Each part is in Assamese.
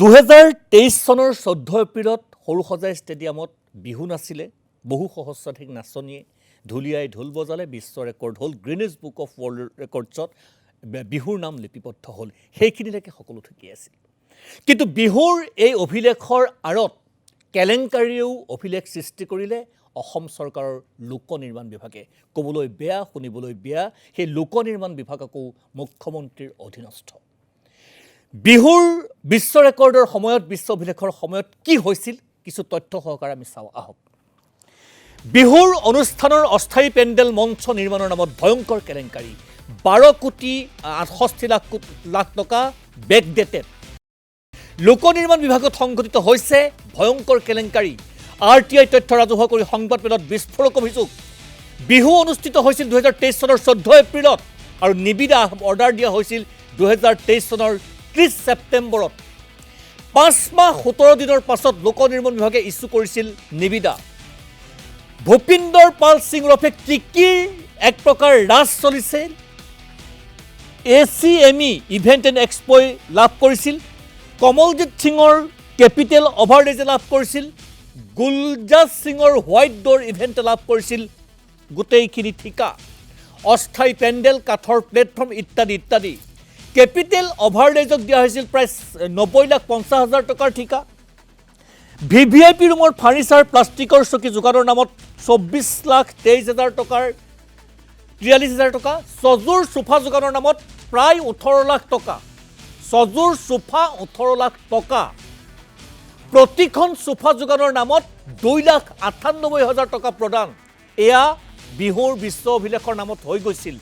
2023 চনৰ 14 এপ্ৰিলত সৰুসজাই ষ্টেডিয়ামত বিহু নাছিলে বহু সহস্ৰাধিক নাচনীয়ে ঢুলিয়াই ঢোল বজালে বিশ্ব ৰেকৰ্ড হ'ল গ্ৰিনিজ বুক অফ ৱৰ্ল্ড ৰেকৰ্ডছত বিহুৰ নাম লিপিবদ্ধ হ'ল সেইখিনিলৈকে সকলো ঠিকেই আছিল কিন্তু বিহুৰ এই অভিলেখৰ আঁৰত কেলেংকাৰীয়েও অভিলেখ সৃষ্টি কৰিলে অসম চৰকাৰৰ লোক নিৰ্মাণ বিভাগে ক'বলৈ বেয়া শুনিবলৈ বেয়া সেই লোক নিৰ্মাণ বিভাগ আকৌ মুখ্যমন্ত্ৰীৰ অধীনস্থ বিহুৰ বিশ্ব ৰেকৰ্ডৰ সময়ত বিশ্ব অভিলেখৰ সময়ত কি হৈছিল কিছু তথ্য সহকাৰে আমি চাওঁ আহক বিহুৰ অনুষ্ঠানৰ অস্থায়ী পেণ্ডেল মঞ্চ নিৰ্মাণৰ নামত ভয়ংকৰ কেলেংকাৰী 12 কোটি 68 লাখ টকা বেকডেটেড লোক নিৰ্মাণ বিভাগত সংঘটিত হৈছে ভয়ংকৰ কেলেংকাৰী আৰটিআই তথ্য ৰাজহুৱা কৰি সংবাদমেলত বিস্ফোৰক অভিযোগ বিহু অনুষ্ঠিত হৈছিল 2023 চনৰ 14 এপ্ৰিলত আৰু নিবিদা অৰ্ডাৰ দিয়া হৈছিল 2023 চনৰ 30 ছেপ্টেম্বৰত 5 মাহ 17 দিনৰ পাছত লোক নিৰ্মাণ বিভাগে ইছ্যু কৰিছিল নিবিদা ভূপিন্দৰ পাল সিং ৰফে কিকিৰ এক প্ৰকাৰ ৰাজ চলিছে এচিএমই ইভেন্ট এণ্ড এক্সপ'ই লাভ কৰিছিল কমলজিৎ সিঙৰ কেপিটেল অভাৰডেজে লাভ কৰিছিল গুলজাজ সিঙৰ হোৱাইট ড'ৰ ইভেণ্টে লাভ কৰিছিল গোটেইখিনি ঠিকা অস্থায়ী পেণ্ডেল কাঠৰ প্লেটফৰ্ম ইত্যাদি ইত্যাদি কেপিটেল অভাৰডেজক দিয়া হৈছিল প্ৰায় 90,50,000 টকাৰ ঠিকা ভিভিআইপি ৰুমৰ ফাৰ্নিচাৰ প্লাষ্টিকৰ চকী যোগানৰ নামত 24,23,000 টকাৰ 43,000 টকা সজুৰ সোফা যোগানৰ নামত প্ৰায় 18 লাখ টকা সজুৰ সোফা 18 লাখ টকা প্ৰতিখন সোফা যোগানৰ নামত 2,98,000 টকা প্ৰদান এয়া বিহুৰ বিশ্ব অভিলেখৰ নামত হৈ গৈছিল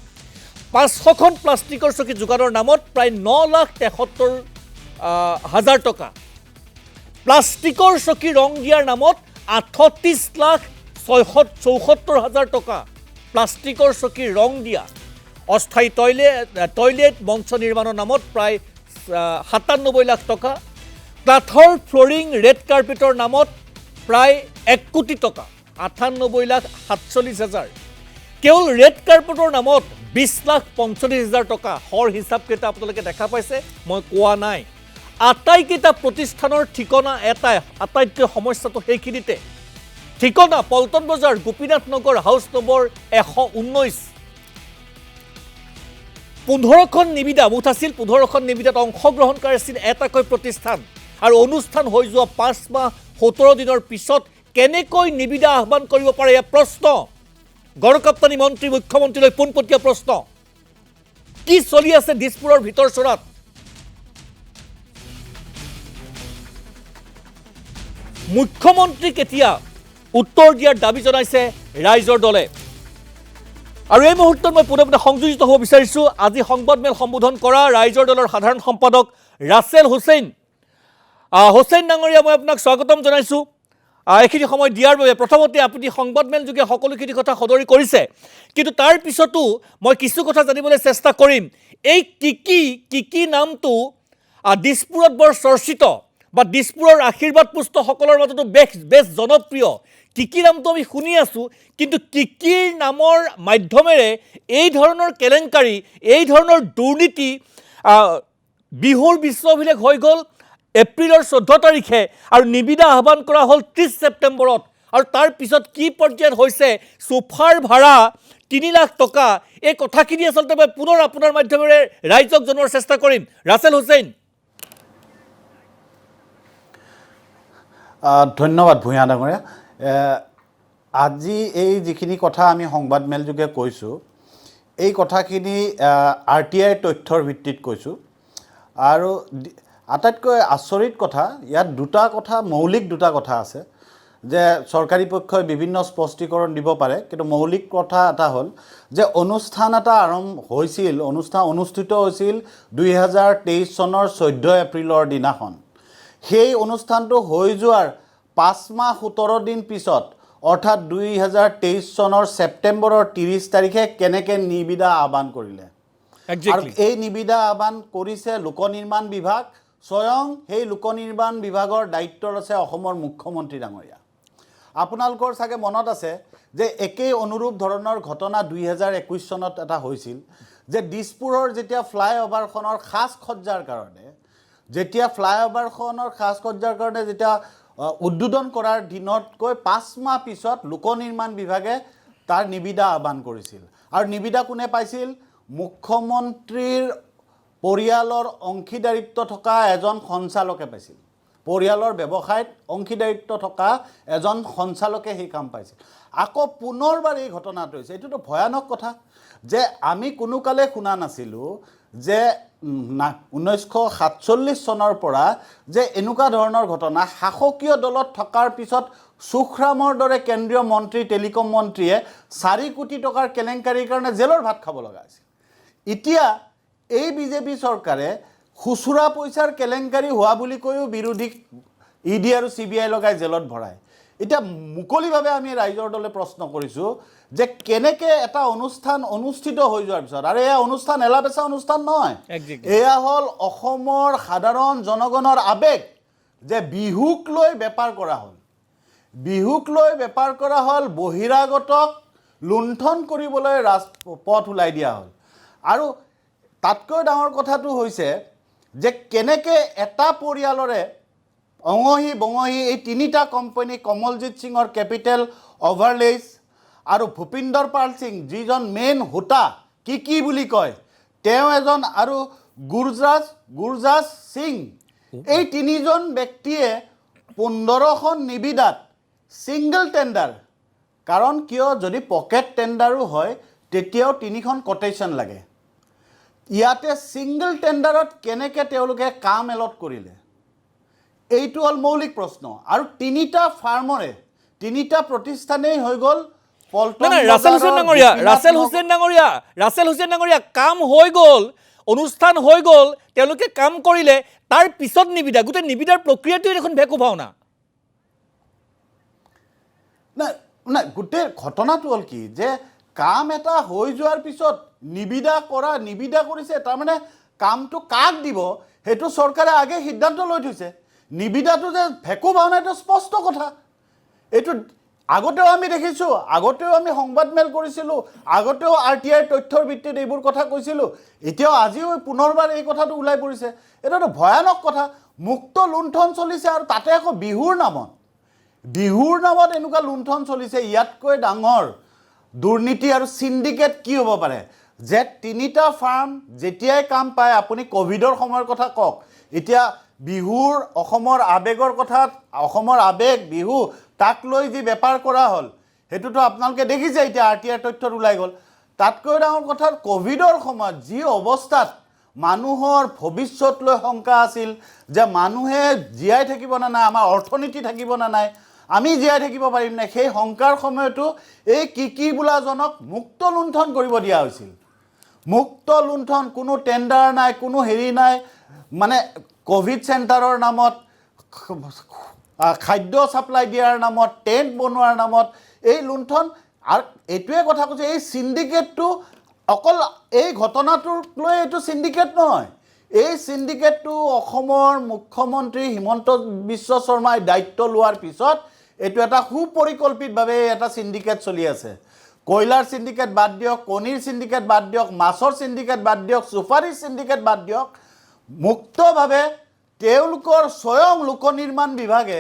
500খন প্লাষ্টিকৰ চকী যোগানৰ নামত প্ৰায় 9,73,000 টকা প্লাষ্টিকৰ চকী ৰং দিয়াৰ নামত 38,74,000 টকা প্লাষ্টিকৰ চকী ৰং দিয়া অস্থায়ী টয়লেট মঞ্চ নিৰ্মাণৰ নামত প্ৰায় 97 লাখ টকা কাঠৰ ফ্ল'ৰিং ৰেড কাৰ্পেটৰ নামত প্ৰায় 1 কোটি টকা 98,47,000 কেৱল ৰেড কাৰ্পেটৰ নামত 20,45,000 টকা হৰ হিচাপকেইটা আপোনালোকে দেখা পাইছে মই কোৱা নাই আটাইকেইটা প্ৰতিষ্ঠানৰ ঠিকনা এটাই আটাইতকৈ সমস্যাটো সেইখিনিতে ঠিকনা পল্টন বজাৰ গোপীনাথ নগৰ হাউচ নম্বৰ 119 15খন নিবিদা মুঠ আছিল 15খন নিবিদাত অংশগ্ৰহণকাৰী আছিল এটাকৈ প্ৰতিষ্ঠান আৰু অনুষ্ঠান হৈ যোৱা 5 মাহ 17 দিনৰ পিছত কেনেকৈ নিবিদা আহ্বান কৰিব পাৰে এই প্ৰশ্ন গড়কাপ্তানী মন্ত্ৰী মুখ্যমন্ত্ৰীলৈ পোনপটীয়া প্ৰশ্ন কি চলি আছে দিছপুৰৰ ভিতৰ চৰাত মুখ্যমন্ত্ৰী কেতিয়া উত্তৰ দিয়াৰ দাবী জনাইছে ৰাইজৰ দলে আৰু এই মুহূৰ্তত মই পুনঃ সংযোজিত হ'ব বিচাৰিছোঁ আজি সংবাদমেল সম্বোধন কৰা ৰাইজৰ দলৰ সাধাৰণ সম্পাদক ৰাছেল হুছেইন হুছেইন ডাঙৰীয়া মই আপোনাক স্বাগতম জনাইছোঁ এইখিনি সময় দিয়াৰ বাবে প্ৰথমতে আপুনি সংবাদমেল যোগে সকলোখিনি কথা সদৰি কৰিছে কিন্তু তাৰ পিছতো মই কিছু কথা জানিবলৈ চেষ্টা কৰিম এই কিকি নামটো দিছপুৰত বৰ চৰ্চিত বা দিছপুৰৰ আশীৰ্বাদ পুষ্টসকলৰ মাজতো বেছ জনপ্ৰিয় কিকি নামটো আমি শুনি আছোঁ কিন্তু কিকিৰ নামৰ মাধ্যমেৰে এই ধৰণৰ কেলেংকাৰী এই ধৰণৰ দুৰ্নীতি বিহুৰ বিশ্ব অভিলেখ হৈ গ'ল এপ্ৰিলৰ 14 তাৰিখে আৰু নিবিদা আহ্বান কৰা হ'ল 30 ছেপ্টেম্বৰত আৰু তাৰ পিছত কি পৰ্যায়ত হৈছে সোফাৰ ভাড়া 3 লাখ টকা এই কথাখিনি আচলতে মই পুনৰ আপোনাৰ মাধ্যমেৰে ৰাইজক জনোৱাৰ চেষ্টা কৰিম ৰাছেল হুছেইন ধন্যবাদ ভূঞা ডাঙৰীয়া আজি এই যিখিনি কথা আমি সংবাদমেল যোগে কৈছোঁ এই কথাখিনি আৰটিআইৰ তথ্যৰ ভিত্তিত কৈছোঁ আৰু আটাইতকৈ আচৰিত কথা ইয়াত মৌলিক দুটা কথা আছে যে চৰকাৰী পক্ষই বিভিন্ন স্পষ্টীকৰণ দিব পাৰে কিন্তু মৌলিক কথা এটা হ'ল যে অনুষ্ঠান এটা অনুষ্ঠিত হৈছিল 2023 চনৰ 14 এপ্ৰিলৰ দিনাখন সেই অনুষ্ঠানটো হৈ যোৱাৰ 5 মাহ 17 দিন পিছত অৰ্থাৎ 2023 চনৰ ছেপ্টেম্বৰৰ 30 তাৰিখে কেনেকৈ নিবিদা আহ্বান কৰিলে আৰু এই নিবিদা আহ্বান কৰিছে লোক নিৰ্মাণ বিভাগ স্বয়ং সেই লোক নিৰ্মাণ বিভাগৰ দায়িত্বত আছে অসমৰ মুখ্যমন্ত্ৰী ডাঙৰীয়া আপোনালোকৰ চাগে মনত আছে যে একেই অনুৰূপ ধৰণৰ ঘটনা 2021 চনত এটা হৈছিল যে দিছপুৰৰ যেতিয়া ফ্লাইঅভাৰখনৰ খাজ খজ্জাৰ কাৰণে যেতিয়া ফ্লাইঅভাৰখনৰ সাজ সজ্জাৰ কাৰণে যেতিয়া উদ্বোধন কৰাৰ দিনতকৈ 5 মাহ পিছত লোক নিৰ্মাণ বিভাগে তাৰ নিবিদা আহ্বান কৰিছিল আৰু নিবিদা কোনে পাইছিল মুখ্যমন্ত্ৰীৰ পৰিয়ালৰ অংশীদাৰিত্ব থকা এজন সঞ্চালকে পাইছিল পৰিয়ালৰ ব্যৱসায়ত অংশীদাৰিত্ব থকা এজন সঞ্চালকে সেই কাম পাইছিল আকৌ পুনৰবাৰ এই ঘটনাটো হৈছে এইটোতো ভয়ানক কথা যে আমি কোনো কালে শুনা নাছিলোঁ যে 1947 চনৰ পৰা যে এনেকুৱা ধৰণৰ ঘটনা শাসকীয় দলত থকাৰ পিছত সুখৰামৰ দৰে কেন্দ্ৰীয় মন্ত্ৰী টেলিকম মন্ত্ৰীয়ে 4 কোটি টকাৰ কেলেংকাৰীৰ কাৰণে জেলৰ ভাত খাব লগা আছিল এতিয়া এই বিজেপি চৰকাৰে খুচুৰা পইচাৰ কেলেংকাৰী হোৱা বুলি কৈও বিৰোধীক ইডি আৰু CBI লগাই জেলত ভৰাই এতিয়া মুকলিভাৱে আমি ৰাইজৰ দলে প্ৰশ্ন কৰিছোঁ যে কেনেকৈ এটা অনুষ্ঠান অনুষ্ঠিত হৈ যোৱাৰ পিছত আৰু এয়া অনুষ্ঠান এলাবেচা অনুষ্ঠান নহয় এয়া হ'ল অসমৰ সাধাৰণ জনগণৰ আৱেগ যে বিহুক লৈ বেপাৰ কৰা হ'ল বহিৰাগতক লুণ্ঠন কৰিবলৈ পথ ওলাই দিয়া হ'ল আৰু তাতকৈ ডাঙৰ কথাটো হৈছে যে কেনেকৈ এটা পৰিয়ালৰে অঙহী বঙহী এই 3টা কোম্পানী কমলজিৎ সিঙৰ কেপিটেল অভাৰলেজ আৰু ভূপিন্দৰ পাল সিং যিজন মেইন হোতা কি বুলি কয় তেওঁ এজন আৰু গুৰজাজ সিং এই 3জন ব্যক্তিয়ে 15খন নিবিদাত সিংগল টেণ্ডাৰ কাৰণ কিয় যদি পকেট টেণ্ডাৰো হয় তেতিয়াও 3খন কোটেশ্যন লাগে ইয়াতে সিংগল টেণ্ডাৰত কেনেকৈ তেওঁলোকে কাম এলট কৰিলে এইটো হ'ল মৌলিক প্ৰশ্ন আৰু 3টা ফাৰ্মৰে 3টা প্ৰতিষ্ঠানেই হৈ গ'ল ৰাছেল হুছেইন ডাঙৰীয়া কাম হৈ গ'ল অনুষ্ঠান হৈ গ'ল তেওঁলোকে কাম কৰিলে তাৰ পিছত নিবিদা গোটেই নিবিদাৰ প্ৰক্ৰিয়াটোৱে দেখোন ভেকু ভাওনা নাই গোটেই ঘটনাটো হ'ল কি যে কাম এটা হৈ যোৱাৰ পিছত নিবিদা কৰিছে তাৰমানে কামটো কাক দিব সেইটো চৰকাৰে আগে সিদ্ধান্ত লৈ থৈছে নিবিদাটো যে ভেকু ভাওনা এইটো স্পষ্ট কথা এইটো আগতেও আমি দেখিছোঁ আগতেও আমি সংবাদমেল কৰিছিলোঁ আগতেও RTI তথ্যৰ ভিত্তিত এইবোৰ কথা কৈছিলোঁ এতিয়াও আজিও পুনৰবাৰ এই কথাটো ওলাই পৰিছে এইটোতো ভয়ানক কথা মুক্ত লুণ্ঠন চলিছে আৰু তাতে আকৌ বিহুৰ নামত এনেকুৱা লুণ্ঠন চলিছে ইয়াতকৈ ডাঙৰ দুৰ্নীতি আৰু সিন্ডিকেট কি হ'ব পাৰে যে 3টা ফাৰ্ম যেতিয়াই কাম পায় আপুনি কোভিডৰ সময়ৰ কথা কওক এতিয়া বিহুৰ অসমৰ আৱেগৰ কথাত অসমৰ আৱেগ বিহু তাক লৈ যি বেপাৰ কৰা হ'ল সেইটোতো আপোনালোকে দেখিছে এতিয়া RTI তথ্যত ওলাই গ'ল তাতকৈ ডাঙৰ কথা কোভিডৰ সময়ত যি অৱস্থাত মানুহৰ ভৱিষ্যত লৈ শংকা আছিল যে মানুহে জীয়াই থাকিব না নাই আমাৰ অৰ্থনীতি থাকিব না নাই আমি জীয়াই থাকিব পাৰিম নাই সেই শংকাৰ সময়তো এই কি বোলাজনক মুক্ত লুণ্ঠন কৰিব দিয়া হৈছিল মুক্ত লুণ্ঠন কোনো টেণ্ডাৰ নাই কোনো হেৰি নাই মানে কোভিড চেণ্টাৰৰ নামত খাদ্য ছাপ্লাই দিয়াৰ নামত টেণ্ট বনোৱাৰ নামত এই লুণ্ঠন আৰু এইটোৱে কথা কৈছে এই সিন্ডিকেটটো অকল এই ঘটনাটোক লৈ এইটো সিন্ডিকেট নহয় এই সিন্ডিকেটটো অসমৰ মুখ্যমন্ত্ৰী হিমন্ত বিশ্ব শৰ্মাই দায়িত্ব লোৱাৰ পিছত এইটো এটা সুপৰিকল্পিতভাৱে এটা সিন্ডিকেট চলি আছে কয়লাৰ সিন্ডিকেট বাদ দিয়ক কণীৰ সিন্ডিকেট বাদ দিয়ক মাছৰ সিন্ডিকেট বাদ দিয়ক সুপাৰীৰ সিন্ডিকেট বাদ দিয়ক মুক্তভাৱে তেওঁলোকৰ স্বয়ং লোক নিৰ্মাণ বিভাগে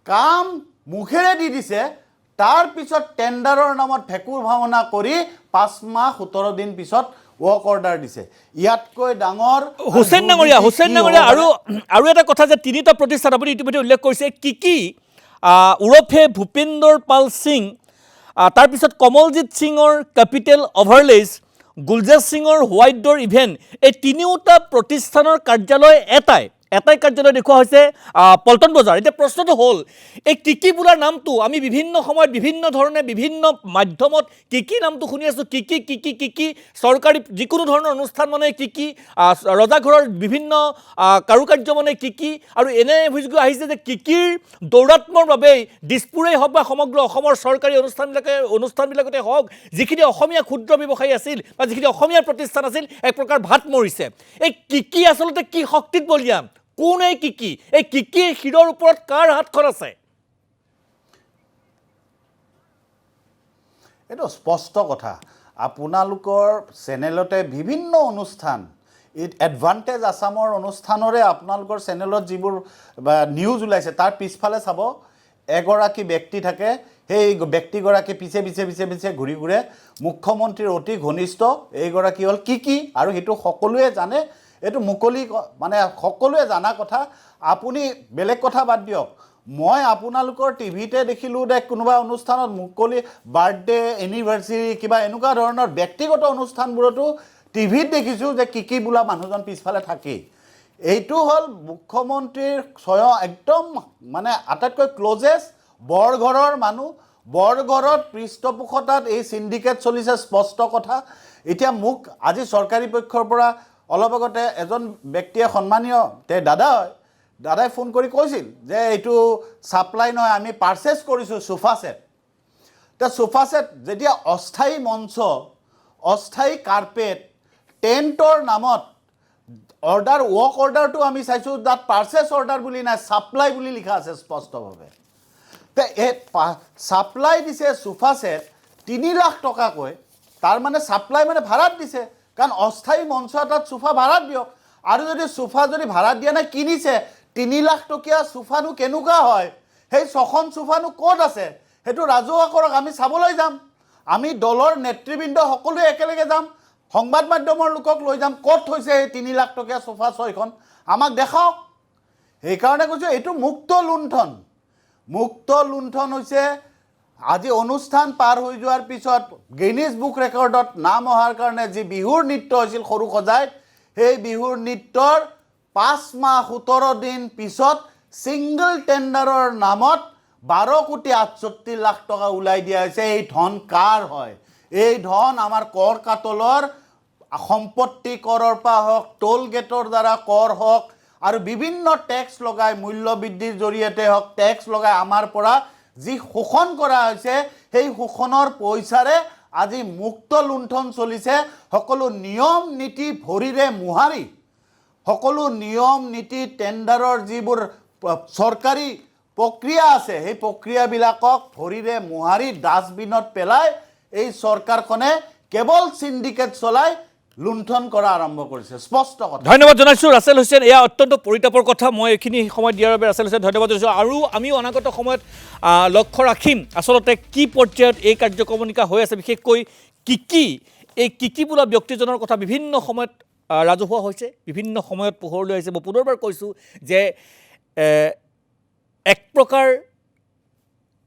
কাম মুখেৰে দি দিছে তাৰ পিছত টেণ্ডাৰৰ নামত ভেকুৰ ভাওনা কৰি 5 মাহ 17 দিন পিছত ৱৰ্ক অৰ্ডাৰ দিছে ইয়াতকৈ ডাঙৰ হুছেইন ডাঙৰীয়া আৰু এটা কথা যে 3টা প্ৰতিষ্ঠান আপুনি ইতিমধ্যে উল্লেখ কৰিছে কি ওৰফে ভূপিন্দৰ পাল সিং তাৰপিছত কমলজিৎ সিঙৰ কেপিটেল অভাৰলেজ গুলজাজ সিঙৰ হোৱাইট ড'ৰ ইভেণ্ট এই 3টা প্ৰতিষ্ঠানৰ কাৰ্যালয় এটাই কাৰ্যালয় দেখুওৱা হৈছে পল্টন বজাৰ এতিয়া প্ৰশ্নটো হ'ল এই কিকি বোলাৰ নামটো আমি বিভিন্ন সময়ত বিভিন্ন ধৰণে বিভিন্ন মাধ্যমত কিকি নামটো শুনি আছোঁ কিকি চৰকাৰী যিকোনো ধৰণৰ অনুষ্ঠান মানে কিকি ৰজাঘৰৰ বিভিন্ন কাৰুকাৰ্য মানে কিকি আৰু এনে অভিযোগ আহিছে যে কিকিৰ দৌৰাত্মৰ বাবেই দিছপুৰেই হওক বা সমগ্ৰ অসমৰ চৰকাৰী অনুষ্ঠানবিলাকতে হওক যিখিনি অসমীয়া ক্ষুদ্ৰ ব্যৱসায়ী আছিল বা যিখিনি অসমীয়া প্ৰতিষ্ঠান আছিল এক প্ৰকাৰ ভাত মৰিছে এই কিকি আচলতে কি শক্তিত বলিয়ান কোন এই কিকিৰ শিৰৰ ওপৰত কাৰ হাতখন আছে এইটো স্পষ্ট কথা আপোনালোকৰ চেনেলতে বিভিন্ন অনুষ্ঠান এডভান্টেজ আছামৰ অনুষ্ঠানৰে আপোনালোকৰ চেনেলত যিবোৰ নিউজ ওলাইছে তাৰ পিছফালে চাব এগৰাকী ব্যক্তি থাকে সেই ব্যক্তিগৰাকী পিছে পিছে ঘূৰি ঘূৰে মুখ্যমন্ত্ৰীৰ অতি ঘনিষ্ঠ এইগৰাকী হ'ল কি আৰু সেইটো সকলোৱে জানে এইটো মুকলি মানে সকলোৱে জানা কথা আপুনি বেলেগ কথা বাদ দিয়ক মই আপোনালোকৰ টিভিতে দেখিলোঁ দে কোনোবা অনুষ্ঠানত মুকলি বাৰ্থডে এনিভাৰ্চাৰী কিবা এনেকুৱা ধৰণৰ ব্যক্তিগত অনুষ্ঠানবোৰতো টিভিত দেখিছোঁ যে কি বোলা মানুহজন পিছফালে থাকেই এইটো হ'ল মুখ্যমন্ত্ৰীৰ স্বয়ং একদম মানে আটাইতকৈ ক্লজেষ্ট বৰঘৰৰ মানুহ বৰঘৰত পৃষ্ঠপোষকতাত এই চিণ্ডিকেট চলিছে স্পষ্ট কথা এতিয়া মোক আজি চৰকাৰী পক্ষৰ পৰা অলপ আগতে এজন ব্যক্তিয়ে সন্মানীয় তে দাদাই ফোন কৰি কৈছিল যে এইটো ছাপ্লাই নহয় আমি পাৰ্চেছ কৰিছোঁ সোফা ছেট তে সোফা ছেট যেতিয়া অস্থায়ী মঞ্চ অস্থায়ী কাৰ্পেট টেণ্টৰ নামত অৰ্ডাৰ ৱৰ্ক অৰ্ডাৰটো আমি চাইছোঁ তাত পাৰ্চেছ অৰ্ডাৰ বুলি নাই ছাপ্লাই বুলি লিখা আছে স্পষ্টভাৱে তে এই ছাপ্লাই দিছে সোফা ছেট 3 লাখ টকাকৈ তাৰ মানে ছাপ্লাই মানে ভাড়াত দিছে কাৰণ অস্থায়ী মঞ্চ এটাত সোফা ভাড়াত দিয়ক আৰু যদি সোফা যদি ভাড়াত দিয়া নাই কিনিছে 3 লাখ টকীয়া সোফানো কেনেকুৱা হয় সেই 6খন সোফানো ক'ত আছে সেইটো ৰাজহুৱা কৰক আমি চাবলৈ যাম আমি দলৰ নেতৃবৃন্দ সকলোৱে একেলগে যাম সংবাদ মাধ্যমৰ লোকক লৈ যাম ক'ত থৈছে এই 3 লাখ টকীয়া সোফা 6খন আমাক দেখাওক সেইকাৰণে কৈছোঁ এইটো মুক্ত লুণ্ঠন হৈছে আজি অনুষ্ঠান পাৰ হৈ যোৱাৰ পিছত গিনিজ বুক ৰেকৰ্ডত নাম অহাৰ কাৰণে যি বিহুৰ নৃত্য হৈছিল সৰু সজাইত সেই বিহুৰ নৃত্যৰ 5 মাহ 17 দিন পিছত ছিংগল টেণ্ডাৰৰ নামত 12 কোটি 68 লাখ টকা ওলাই দিয়া হৈছে এই ধন কাৰ হয় এই ধন আমাৰ কৰ কাটলৰ সম্পত্তি কৰৰ পৰা হওক টোল গেটৰ দ্বাৰা কৰ হওক আৰু বিভিন্ন টেক্স লগাই মূল্য বৃদ্ধিৰ জৰিয়তে হওক টেক্স লগাই আমাৰ পৰা যি শোষণ কৰা হৈছে সেই শোষণৰ পইচাৰে আজি মুক্ত লুণ্ঠন চলিছে সকলো নিয়ম নীতি ভৰিৰে মোহাৰি সকলো নিয়ম নীতি টেণ্ডাৰৰ যিবোৰ চৰকাৰী প্ৰক্ৰিয়া আছে সেই প্ৰক্ৰিয়াবিলাকক ভৰিৰে মোহাৰি ডাষ্টবিনত পেলাই এই চৰকাৰখনে কেৱল চিণ্ডিকেট চলাই লুণ্ঠন কৰা আৰম্ভ কৰিছে স্পষ্ট কথা ধন্যবাদ জনাইছোঁ ৰাছেল হুছেইন এয়া অত্যন্ত পৰিতাপৰ কথা মই এইখিনি সময় দিয়াৰ বাবে ৰাছেল হুছেইন ধন্যবাদ জনাইছোঁ আৰু আমিও অনাগত সময়ত লক্ষ্য ৰাখিম আচলতে কি পৰ্যায়ত এই কাৰ্যক্ৰমণিকা হৈ আছে বিশেষকৈ এই কিকি বোলা ব্যক্তিজনৰ কথা বিভিন্ন সময়ত ৰাজহুৱা হৈছে বিভিন্ন সময়ত পোহৰলৈ আহিছে মই পুনৰবাৰ কৈছোঁ যে এক প্ৰকাৰ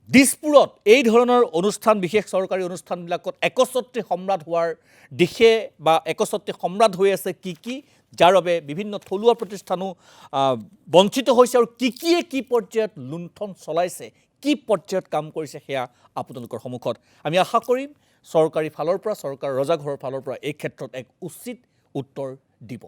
দিছপুৰত এই ধৰণৰ অনুষ্ঠান বিশেষ চৰকাৰী অনুষ্ঠানবিলাকত একচ্ছত্ৰী সম্ৰাট হোৱাৰ দিশে বা একচ্ছত্ৰী সম্ৰাট হৈ আছে কি যাৰ বাবে বিভিন্ন থলুৱা প্ৰতিষ্ঠানো বঞ্চিত হৈছে আৰু কিয়ে কি পৰ্যায়ত লুণ্ঠন চলাইছে কি পৰ্যায়ত কাম কৰিছে সেয়া আপোনালোকৰ সন্মুখত আমি আশা কৰিম চৰকাৰী ফালৰ পৰা চৰকাৰ ৰজাঘৰৰ ফালৰ পৰা এই ক্ষেত্ৰত এক উচিত উত্তৰ দিব